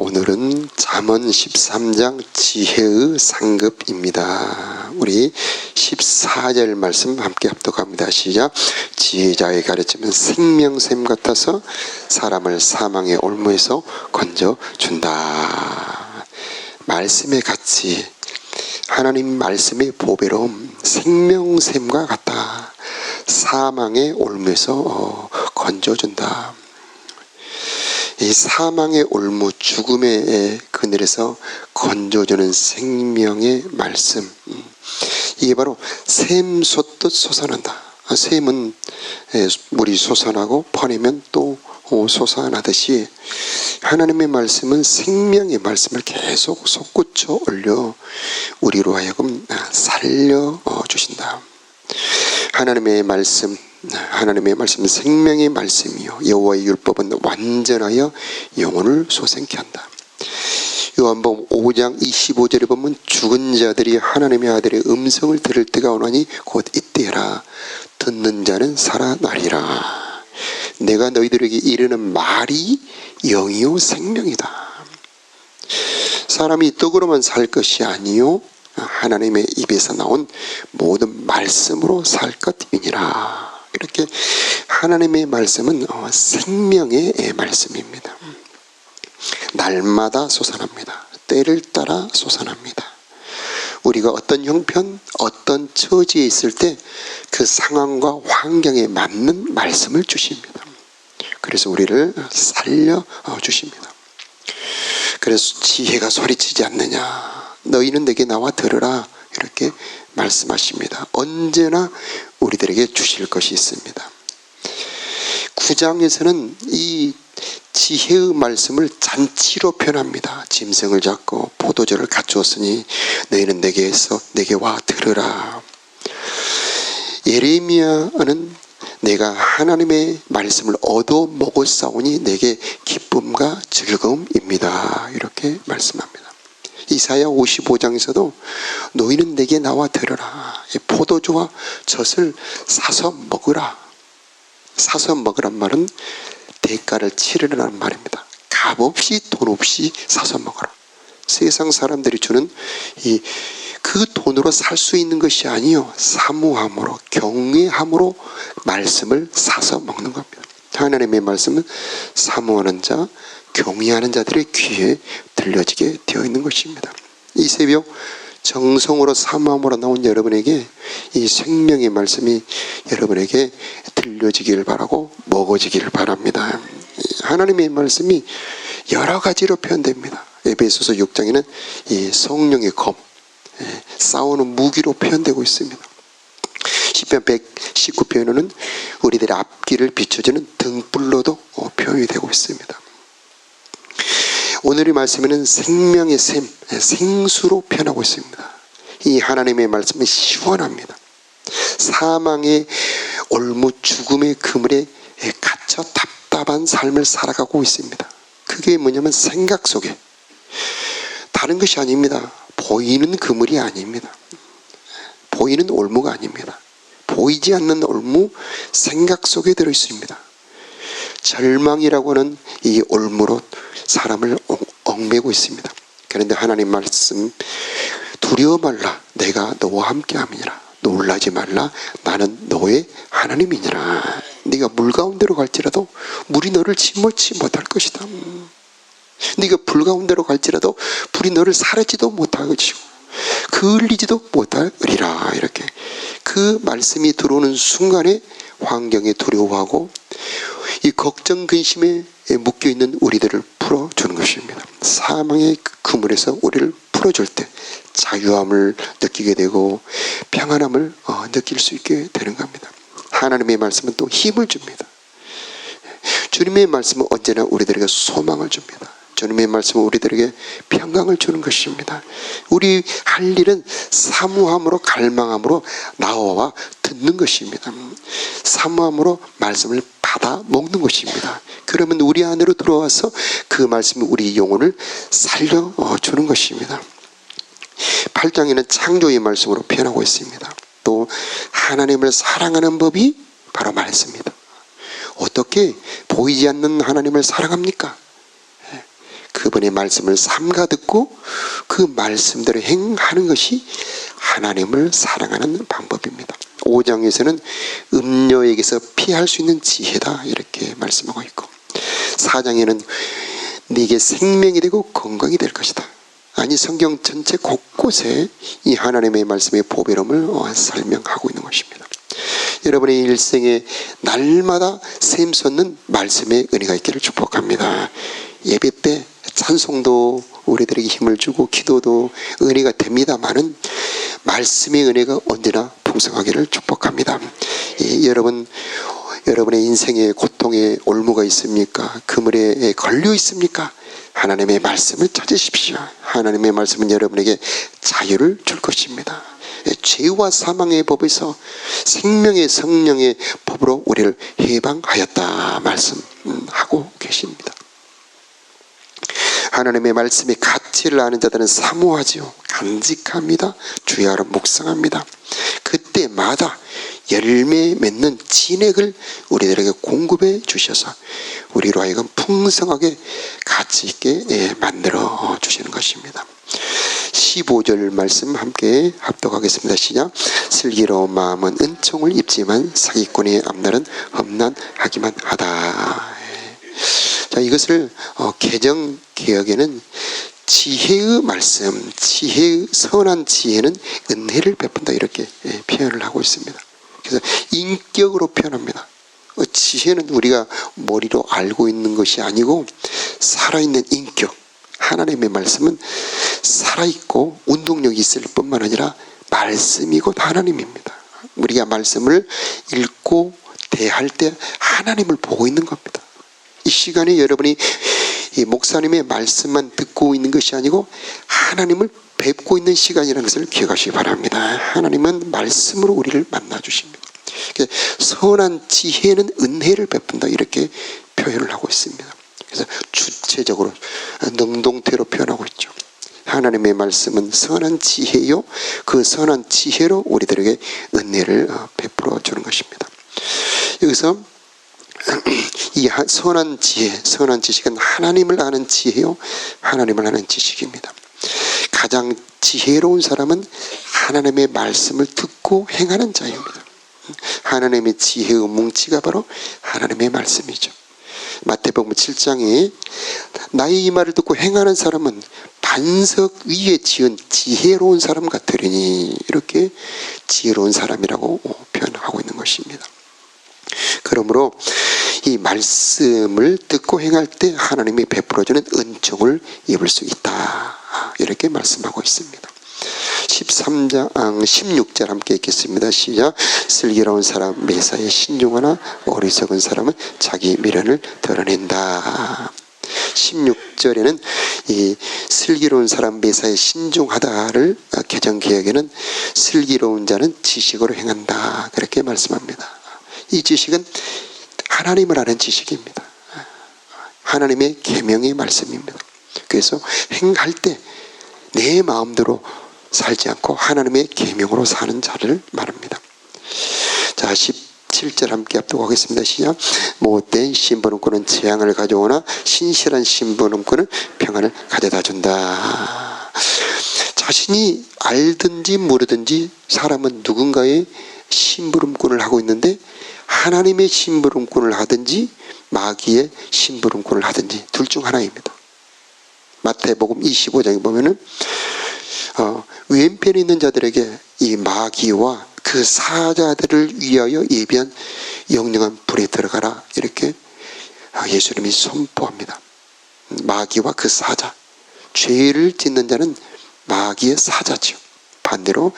오늘은 잠언 13장 지혜의 상급입니다. 우리 14절 말씀 함께 합독합니다. 시작. 지혜자의 가르침은 생명샘 같아서 사람을 사망의 올무에서 건져준다. 말씀의 가치, 하나님 말씀의 보배로움, 생명샘과 같다. 사망의 올무에서 건져준다. 이 사망의 올무, 죽음의 그늘에서 건져주는 생명의 말씀, 이게 바로 샘 솟듯 솟아난다. 샘은 물이 솟아나고 퍼내면 또 솟아나듯이 하나님의 말씀은 생명의 말씀을 계속 솟구쳐 올려 우리로 하여금 살려주신다. 하나님의 말씀은 생명의 말씀이요 여호와의 율법은 완전하여 영혼을 소생케 한다. 요한복음 5장 25절에 보면 죽은 자들이 하나님의 아들의 음성을 들을 때가 오나니 곧 이때라. 듣는 자는 살아나리라. 내가 너희들에게 이르는 말이 영이요 생명이다. 사람이 떡으로만 살 것이 아니요 하나님의 입에서 나온 모든 말씀으로 살 것이니라. 이렇게 하나님의 말씀은 생명의 말씀입니다. 날마다 솟아납니다. 때를 따라 솟아납니다. 우리가 어떤 형편, 어떤 처지에 있을 때 그 상황과 환경에 맞는 말씀을 주십니다. 그래서 우리를 살려주십니다. 그래서 지혜가 소리치지 않느냐, 너희는 내게 나와 들으라, 이렇게 말씀하십니다. 언제나 우리들에게 주실 것이 있습니다. 9장에서는 이 지혜의 말씀을 잔치로 표현합니다. 짐승을 잡고 포도주를 갖추었으니 너희는 내게 와 들으라. 예레미야는 내가 하나님의 말씀을 얻어 먹었사오니 내게 기쁨과 즐거움입니다. 이렇게 말씀합니다. 이사야 55장에서도 너희는 내게 나와 들으라. 포도주와 젖을 사서 먹으라. 사서 먹으란 말은 대가를 치르라는 말입니다. 값 없이 돈 없이 사서 먹어라. 세상 사람들이 주는 그 돈으로 살 수 있는 것이 아니요 사모함으로 경외함으로 말씀을 사서 먹는 겁니다. 하나님의 말씀은 사모하는 자, 경외하는 자들의 귀에 들려지게 되어 있는 것입니다. 이 새벽 정성으로 사모함으로 나온 여러분에게 이 생명의 말씀이 여러분에게 들려지기를 바라고 먹어지기를 바랍니다. 하나님의 말씀이 여러 가지로 표현됩니다. 에베소서 6장에는 이 성령의 검, 싸우는 무기로 표현되고 있습니다. 시편 119편에는 우리들의 앞길을 비춰주는 등불로도 표현이 되고 있습니다. 오늘의 말씀에는 생명의 샘, 생수로 표현하고 있습니다. 이 하나님의 말씀은 시원합니다. 사망의 올무, 죽음의 그물에 갇혀 답답한 삶을 살아가고 있습니다. 그게 뭐냐면 생각 속에, 다른 것이 아닙니다. 보이는 그물이 아닙니다. 보이는 올무가 아닙니다. 보이지 않는 올무, 생각 속에 들어있습니다. 절망이라고 하는 이 올무로 사람을 얽매고 있습니다. 그런데 하나님 말씀, 두려워 말라, 내가 너와 함께 함이니라. 놀라지 말라, 나는 너의 하나님이니라. 네가 물 가운데로 갈지라도 물이 너를 침몰치 못할 것이다. 네가 불 가운데로 갈지라도 불이 너를 사르지도 못할 것이고 그을리지도 못하리라. 이렇게 그 말씀이 들어오는 순간에 환경에 두려워하고 이 걱정 근심에 묶여있는 우리들을 풀어주는 것입니다. 사망의 그물에서 우리를 풀어줄 때 자유함을 느끼게 되고 평안함을 느낄 수 있게 되는 겁니다. 하나님의 말씀은 또 힘을 줍니다. 주님의 말씀은 언제나 우리들에게 소망을 줍니다. 주님의 말씀은 우리들에게 평강을 주는 것입니다. 우리 할 일은 사모함으로 갈망함으로 나와 듣는 것입니다. 사모함으로 말씀을 받아 먹는 것입니다. 그러면 우리 안으로 들어와서 그 말씀이 우리 영혼을 살려주는 것입니다. 8장에는 창조의 말씀으로 표현하고 있습니다. 또 하나님을 사랑하는 법이 바로 말씀입니다. 어떻게 보이지 않는 하나님을 사랑합니까? 그 그분의 말씀을 삼가 듣고 그 말씀대로 행하는 것이 하나님을 사랑하는 방법입니다. 5장에서는 음녀에게서 피할 수 있는 지혜다 이렇게 말씀하고 있고, 4장에는 네게 생명이 되고 건강이 될 것이다. 아니, 성경 전체 곳곳에 이 하나님의 말씀의 보배로움을 설명하고 있는 것입니다. 여러분의 일생에 날마다 샘솟는 말씀의 은혜가 있기를 축복합니다. 예배 때 찬송도 우리들에게 힘을 주고 기도도 은혜가 됩니다마는 말씀의 은혜가 언제나 풍성하기를 축복합니다. 여러분의 인생에 고통에 올무가 있습니까? 그물에 걸려 있습니까? 하나님의 말씀을 찾으십시오. 하나님의 말씀은 여러분에게 자유를 줄 것입니다. 죄와 사망의 법에서 생명의 성령의 법으로 우리를 해방하였다 말씀하고 계십니다. 하나님의 말씀의 가치를 아는 자들은 사모하지요. 간직합니다. 주야로 묵상합니다. 그때마다 열매 맺는 진액을 우리들에게 공급해 주셔서 우리로 하여금 풍성하게 가치 있게 만들어 주시는 것입니다. 15절 말씀 함께 합독하겠습니다. 시작. 슬기로운 마음은 은총을 입지만 사기꾼의 앞날은 험난하기만 하다. 자, 이것을 개정 개혁에는 지혜의 말씀, 선한 지혜는 은혜를 베푼다 이렇게 표현을 하고 있습니다. 그래서 인격으로 표현합니다. 지혜는 우리가 머리로 알고 있는 것이 아니고 살아있는 인격. 하나님의 말씀은 살아있고 운동력이 있을 뿐만 아니라 말씀이 곧 하나님입니다. 우리가 말씀을 읽고 대할 때 하나님을 보고 있는 겁니다. 이 시간에 여러분이 이 목사님의 말씀만 듣고 있는 것이 아니고 하나님을 뵙고 있는 시간이라는 것을 기억하시기 바랍니다. 하나님은 말씀으로 우리를 만나주십니다. 선한 지혜는 은혜를 베푼다 이렇게 표현을 하고 있습니다. 그래서 주체적으로 능동태로 표현하고 있죠. 하나님의 말씀은 선한 지혜요, 그 선한 지혜로 우리들에게 은혜를 베풀어 주는 것입니다. 여기서 이 선한 지혜, 선한 지식은 하나님을 아는 지혜요, 하나님을 아는 지식입니다. 가장 지혜로운 사람은 하나님의 말씀을 듣고 행하는 자입니다. 하나님의 지혜의 뭉치가 바로 하나님의 말씀이죠. 마태복음 7장에 나의 이 말을 듣고 행하는 사람은 반석 위에 지은 지혜로운 사람 같으리니 이렇게 지혜로운 사람이라고 표현하고 있는 것입니다. 그러므로 이 말씀을 듣고 행할 때 하나님이 베풀어주는 은총을 입을 수 있다 이렇게 말씀하고 있습니다. 13장 16절 함께 읽겠습니다. 시작. 슬기로운 사람 매사에 신중하나 어리석은 사람은 자기 미련을 드러낸다. 16절에는 이 슬기로운 사람 매사에 신중하다를 개정개혁에는 슬기로운 자는 지식으로 행한다 그렇게 말씀합니다. 이 지식은 하나님을 아는 지식입니다. 하나님의 계명의 말씀입니다. 그래서 행할 때 내 마음대로 살지 않고 하나님의 계명으로 사는 자를 말합니다. 자, 17절 함께 합독하겠습니다. 시작. 못된 심부름꾼은 재앙을 가져오나 신실한 심부름꾼은 평안을 가져다 준다. 자신이 알든지 모르든지 사람은 누군가의 심부름꾼을 하고 있는데 하나님의 심부름꾼을 하든지 마귀의 심부름꾼을 하든지 둘 중 하나입니다. 마태복음 25장에 보면은 왼편에 있는 자들에게 이 마귀와 그 사자들을 위하여 예비한 영영한 불에 들어가라 이렇게 예수님이 선포합니다. 마귀와 그 사자, 죄를 짓는 자는 마귀의 사자죠. 반대로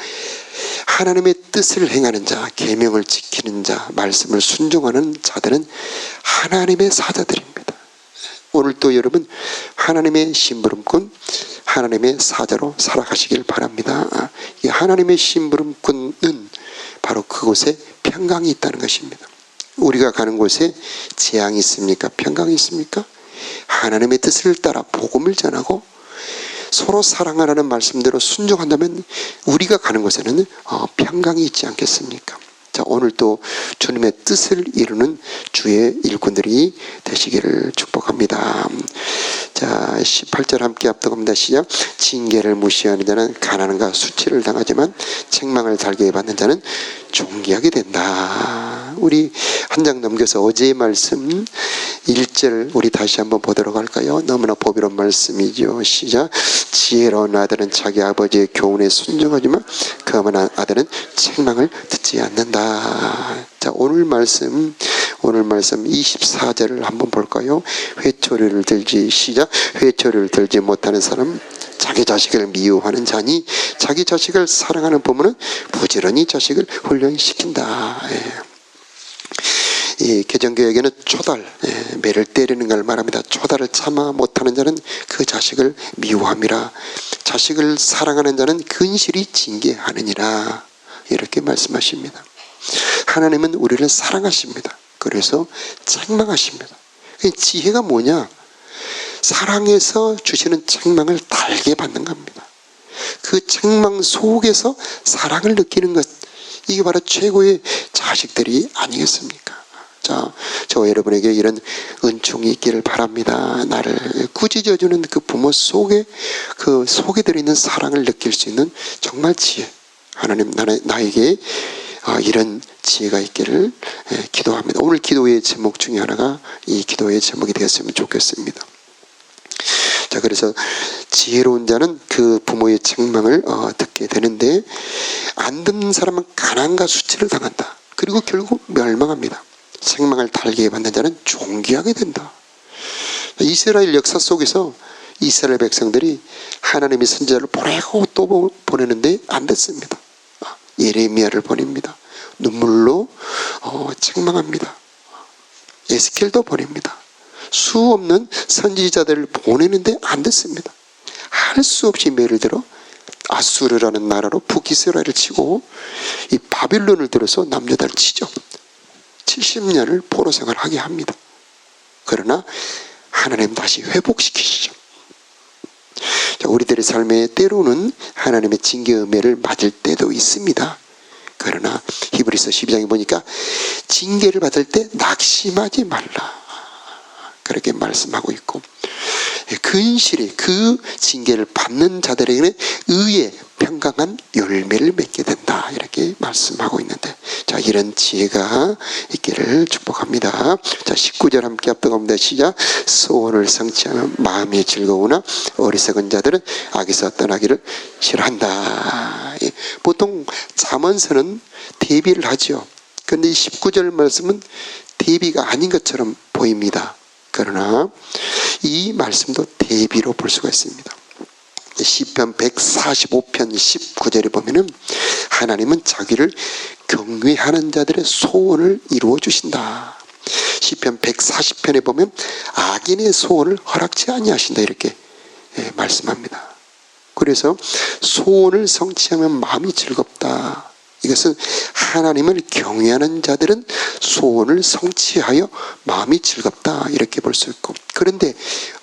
하나님의 뜻을 행하는 자, 계명을 지키는 자, 말씀을 순종하는 자들은 하나님의 사자들입니다. 오늘 또 여러분 하나님의 심부름꾼, 하나님의 사자로 살아가시길 바랍니다. 이 하나님의 심부름꾼은 바로 그곳에 평강이 있다는 것입니다. 우리가 가는 곳에 재앙이 있습니까? 평강이 있습니까? 하나님의 뜻을 따라 복음을 전하고 서로 사랑하라는 말씀대로 순종한다면 우리가 가는 곳에는 평강이 있지 않겠습니까? 자, 오늘 또 주님의 뜻을 이루는 주의 일꾼들이 되시기를 축복합니다. 자, 18절 함께 합독합니다. 시작. 징계를 무시하는 자는 가난함과 수치를 당하지만 책망을 달게 받는 자는 존귀하게 된다. 우리 한 장 넘겨서 어제의 말씀 1절 우리 다시 한번 보도록 할까요? 너무나 보배로운 말씀이죠. 시작. 지혜로운 아들은 자기 아버지의 교훈에 순종하지만 그 어머나 아들은 책망을 듣지 않는다. 자, 오늘 말씀 24절을 한번 볼까요? 회초리를 들지 시작. 회초리를 들지 못하는 사람 자기 자식을 미워하는 자니 자기 자식을 사랑하는 부모는 부지런히 자식을 훈련시킨다. 이 개정교회에게는 초달, 매를 때리는 걸 말합니다. 초달을 참아 못하는 자는 그 자식을 미워함이라. 자식을 사랑하는 자는 근실히 징계하느니라. 이렇게 말씀하십니다. 하나님은 우리를 사랑하십니다. 그래서 책망하십니다. 지혜가 뭐냐? 사랑해서 주시는 책망을 달게 받는 겁니다. 그 책망 속에서 사랑을 느끼는 것, 이게 바로 최고의 자식들이 아니겠습니까? 자, 저 여러분에게 이런 은총이 있기를 바랍니다. 나를 꾸짖어주는 그 부모 속에 그 속에 들어있는 사랑을 느낄 수 있는 정말 지혜, 하나님 나에게 이런 지혜가 있기를 기도합니다. 오늘 기도의 제목 중에 하나가 이 기도의 제목이 되었으면 좋겠습니다. 자, 그래서 지혜로운 자는 그 부모의 책망을 듣게 되는데 안 듣는 사람은 가난과 수치를 당한다. 그리고 결국 멸망합니다. 책망을 달게 받는 자는 존귀하게 된다. 이스라엘 역사 속에서 이스라엘 백성들이 하나님의 선지자를 보내고 또 보내는데 안 됐습니다. 예레미야를 보냅니다. 눈물로 책망합니다. 에스겔도 보냅니다. 수 없는 선지자들을 보내는데 안 됐습니다. 할 수 없이 매를 들어 아수르라는 나라로 북이스라엘을 치고 이 바빌론을 들어서 남유다를 치죠. 70년을 포로 생활하게 합니다. 그러나 하나님 다시 회복시키시죠. 자, 우리들의 삶에 때로는 하나님의 징계 은혜를 맞을 때도 있습니다. 그러나 히브리서 12장에 보니까 징계를 받을 때 낙심하지 말라, 그렇게 말씀하고 있고, 근실히 그 징계를 받는 자들에게는 의의 평강한 열매를 맺게 된다, 이렇게 말씀하고 있는데, 자, 이런 지혜가 있기를 축복합니다. 자, 19절 함께 합독합니다. 시작. 소원을 성취하면 마음이 즐거우나 어리석은 자들은 악에서 떠나기를 싫어한다. 보통 잠언서는 대비를 하죠. 그런데 이 19절 말씀은 대비가 아닌 것처럼 보입니다. 그러나 이 말씀도 대비로 볼 수가 있습니다. 시편 145편 19절에 보면은 하나님은 자기를 경외하는 자들의 소원을 이루어 주신다. 시편 140편에 보면 악인의 소원을 허락치 아니하신다, 이렇게 말씀합니다. 그래서 소원을 성취하면 마음이 즐겁다. 이것은 하나님을 경외하는 자들은 소원을 성취하여 마음이 즐겁다, 이렇게 볼 수 있고, 그런데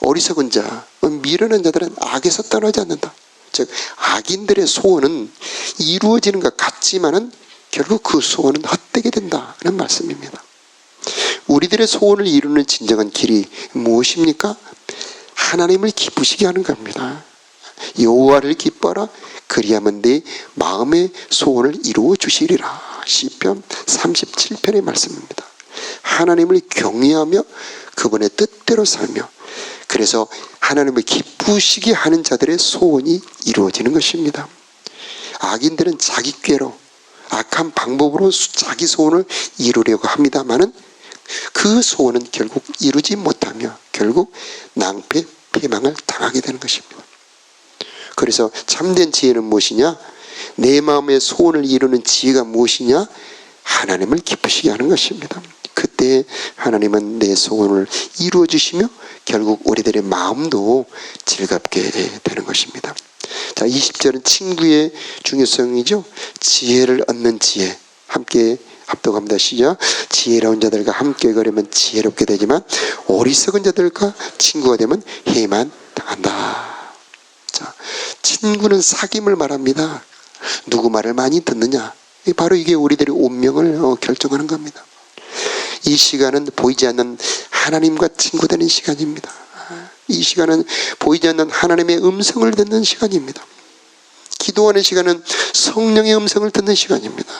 어리석은 자, 미련한 자들은 악에서 떠나지 않는다. 즉 악인들의 소원은 이루어지는 것 같지만은 결국 그 소원은 헛되게 된다는 말씀입니다. 우리들의 소원을 이루는 진정한 길이 무엇입니까? 하나님을 기쁘시게 하는 겁니다. 여호와를 기뻐하라, 그리하면 내 마음의 소원을 이루어 주시리라. 시편 37편의 말씀입니다. 하나님을 경외하며 그분의 뜻대로 살며, 그래서 하나님을 기쁘시게 하는 자들의 소원이 이루어지는 것입니다. 악인들은 자기 꾀로 악한 방법으로 자기 소원을 이루려고 합니다마는 그 소원은 결국 이루지 못하며 결국 낭패, 패망을 당하게 되는 것입니다. 그래서 참된 지혜는 무엇이냐? 내 마음의 소원을 이루는 지혜가 무엇이냐? 하나님을 기쁘시게 하는 것입니다. 그때 하나님은 내 소원을 이루어 주시며 결국 우리들의 마음도 즐겁게 되는 것입니다. 자, 20절은 친구의 중요성이죠. 지혜를 얻는 지혜. 함께 합독합니다. 시작. 지혜로운 자들과 함께 걸으면 지혜롭게 되지만 어리석은 자들과 친구가 되면 해만 당한다. 자, 친구는 사귐을 말합니다. 누구 말을 많이 듣느냐? 바로 이게 우리들의 운명을 결정하는 겁니다. 이 시간은 보이지 않는 하나님과 친구되는 시간입니다. 이 시간은 보이지 않는 하나님의 음성을 듣는 시간입니다. 기도하는 시간은 성령의 음성을 듣는 시간입니다.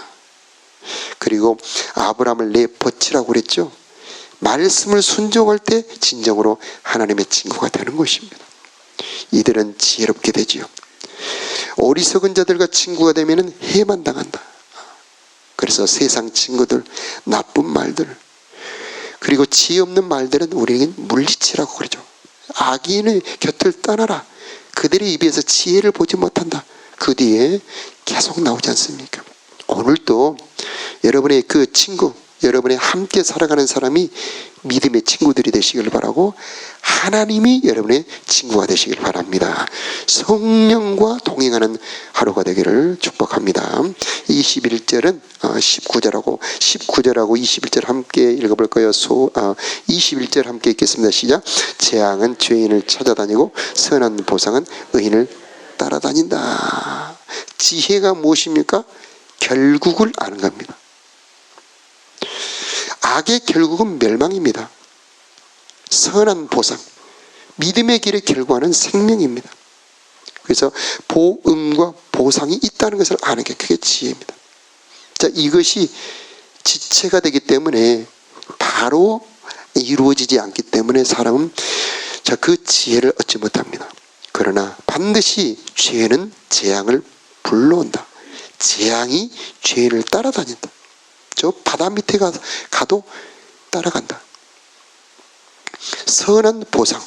그리고 아브라함을 내 벗치라고 그랬죠. 말씀을 순종할 때 진정으로 하나님의 친구가 되는 것입니다. 이들은 지혜롭게 되지요. 어리석은 자들과 친구가 되면 해만 당한다. 그래서 세상 친구들, 나쁜 말들, 그리고 지혜 없는 말들은 우리에겐 물리치라고 그러죠. 악인의 곁을 떠나라. 그들의 입에서 지혜를 보지 못한다. 그 뒤에 계속 나오지 않습니까? 오늘도 여러분의 그 친구, 여러분의 함께 살아가는 사람이 믿음의 친구들이 되시길 바라고 하나님이 여러분의 친구가 되시길 바랍니다. 성령과 동행하는 하루가 되기를 축복합니다. 21절은 19절하고 21절 함께 읽어볼까요? 21절 함께 읽겠습니다. 시작. 재앙은 죄인을 찾아다니고 선한 보상은 의인을 따라다닌다. 지혜가 무엇입니까? 결국을 아는 겁니다. 악의 결국은 멸망입니다. 선한 보상, 믿음의 길의 결과는 생명입니다. 그래서 보응과 보상이 있다는 것을 아는 게 그게 지혜입니다. 자, 이것이 지체가 되기 때문에 바로 이루어지지 않기 때문에 사람은 그 지혜를 얻지 못합니다. 그러나 반드시 죄는 재앙을 불러온다. 재앙이 죄를 따라다닌다. 저 바다 밑에 가도 따라간다. 선한 보상,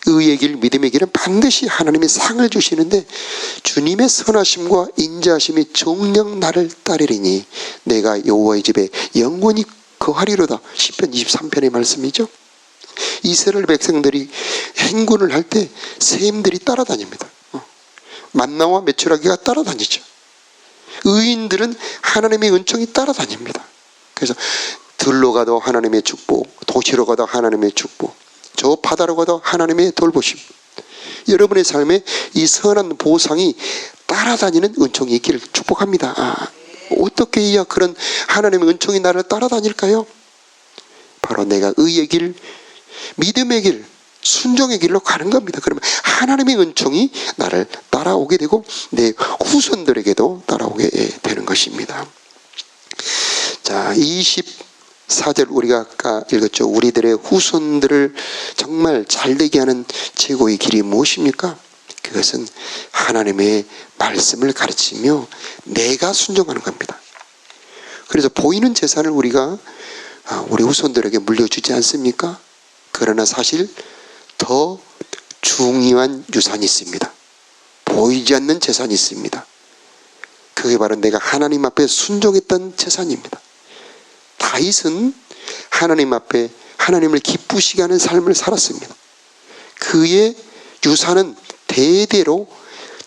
의의 길, 믿음의 길은 반드시 하나님이 상을 주시는데 주님의 선하심과 인자하심이 정녕 나를 따르리니 내가 여호와의 집에 영원히 거하리로다. 시편 23편의 말씀이죠. 이스라엘 백성들이 행군을 할 때 샘들이 따라다닙니다. 만나와 메추라기가 따라다니죠. 의인들은 하나님의 은총이 따라다닙니다. 그래서 들로 가도 하나님의 축복, 도시로 가도 하나님의 축복, 저 바다로 가도 하나님의 돌보심. 여러분의 삶에 이 선한 보상이 따라다니는 은총이 있기를 축복합니다. 어떻게 해야 그런 하나님의 은총이 나를 따라다닐까요? 바로 내가 의의 길, 믿음의 길, 순종의 길로 가는 겁니다. 그러면 하나님의 은총이 나를 따라오게 되고 내 후손들에게도 따라오게 되는 것입니다. 자, 24절 우리가 아까 읽었죠. 우리들의 후손들을 정말 잘되게 하는 최고의 길이 무엇입니까? 그것은 하나님의 말씀을 가르치며 내가 순종하는 겁니다. 그래서 보이는 재산을 우리가 우리 후손들에게 물려주지 않습니까? 그러나 사실 더 중요한 유산이 있습니다. 보이지 않는 재산이 있습니다. 그게 바로 내가 하나님 앞에 순종했던 재산입니다. 다윗은 하나님 앞에 하나님을 기쁘시게 하는 삶을 살았습니다. 그의 유산은 대대로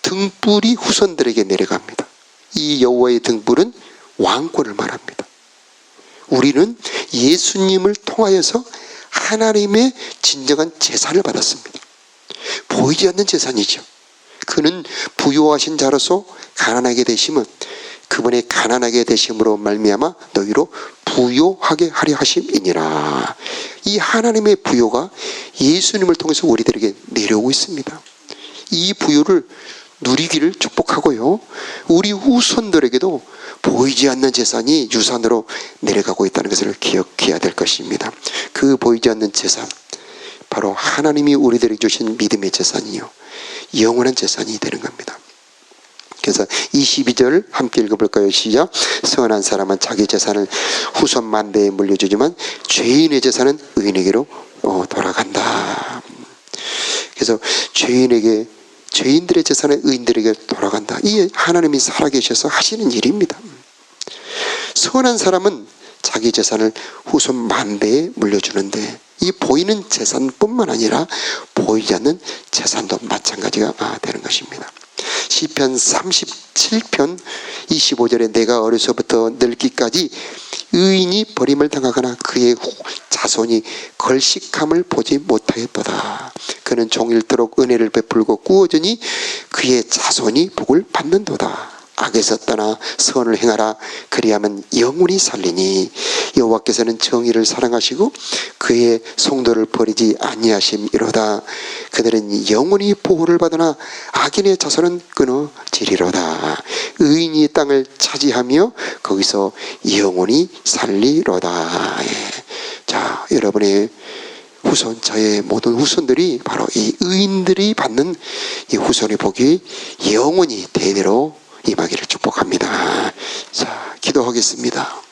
등불이 후손들에게 내려갑니다. 이 여호와의 등불은 왕권을 말합니다. 우리는 예수님을 통하여서 하나님의 진정한 재산을 받았습니다. 보이지 않는 재산이죠. 그는 부요하신 자로서 가난하게 되심은 그분의 가난하게 되심으로 말미암아 너희로 부요하게 하려 하심이니라. 이 하나님의 부요가 예수님을 통해서 우리들에게 내려오고 있습니다. 이 부요를 누리기를 축복하고요, 우리 후손들에게도 보이지 않는 재산이 유산으로 내려가고 있다는 것을 기억해야 될 것입니다. 그 보이지 않는 재산, 바로 하나님이 우리들에게 주신 믿음의 재산이요, 영원한 재산이 되는 겁니다. 그래서 22절 함께 읽어볼까요? 시작. 선한 사람은 자기 재산을 후손 만대에 물려주지만 죄인의 재산은 의인에게로 돌아간다. 그래서 죄인들의 재산은 의인들에게 돌아간다. 이게 하나님이 살아계셔서 하시는 일입니다. 선한 사람은 자기 재산을 후손 만대에 물려주는데, 이 보이는 재산뿐만 아니라 보이지 않는 재산도 마찬가지가 되는 것입니다. 시편 37편 25절에 내가 어려서부터 늙기까지 의인이 버림을 당하거나 그의 자손이 걸식함을 보지 못하였도다. 그는 종일토록 은혜를 베풀고 꾸어주니 그의 자손이 복을 받는도다. 악에서 떠나 선을 행하라. 그리하면 영원히 살리니 여호와께서는 정의를 사랑하시고 그의 성도를 버리지 아니하심이로다. 그들은 영원히 보호를 받으나 악인의 자손은 끊어지리로다. 의인이 땅을 차지하며 거기서 영원히 살리로다. 자, 여러분의 후손, 저의 모든 후손들이 바로 이 의인들이 받는 이 후손의 복이 영원히 대대로 임하기를 축복합니다. 자, 기도하겠습니다.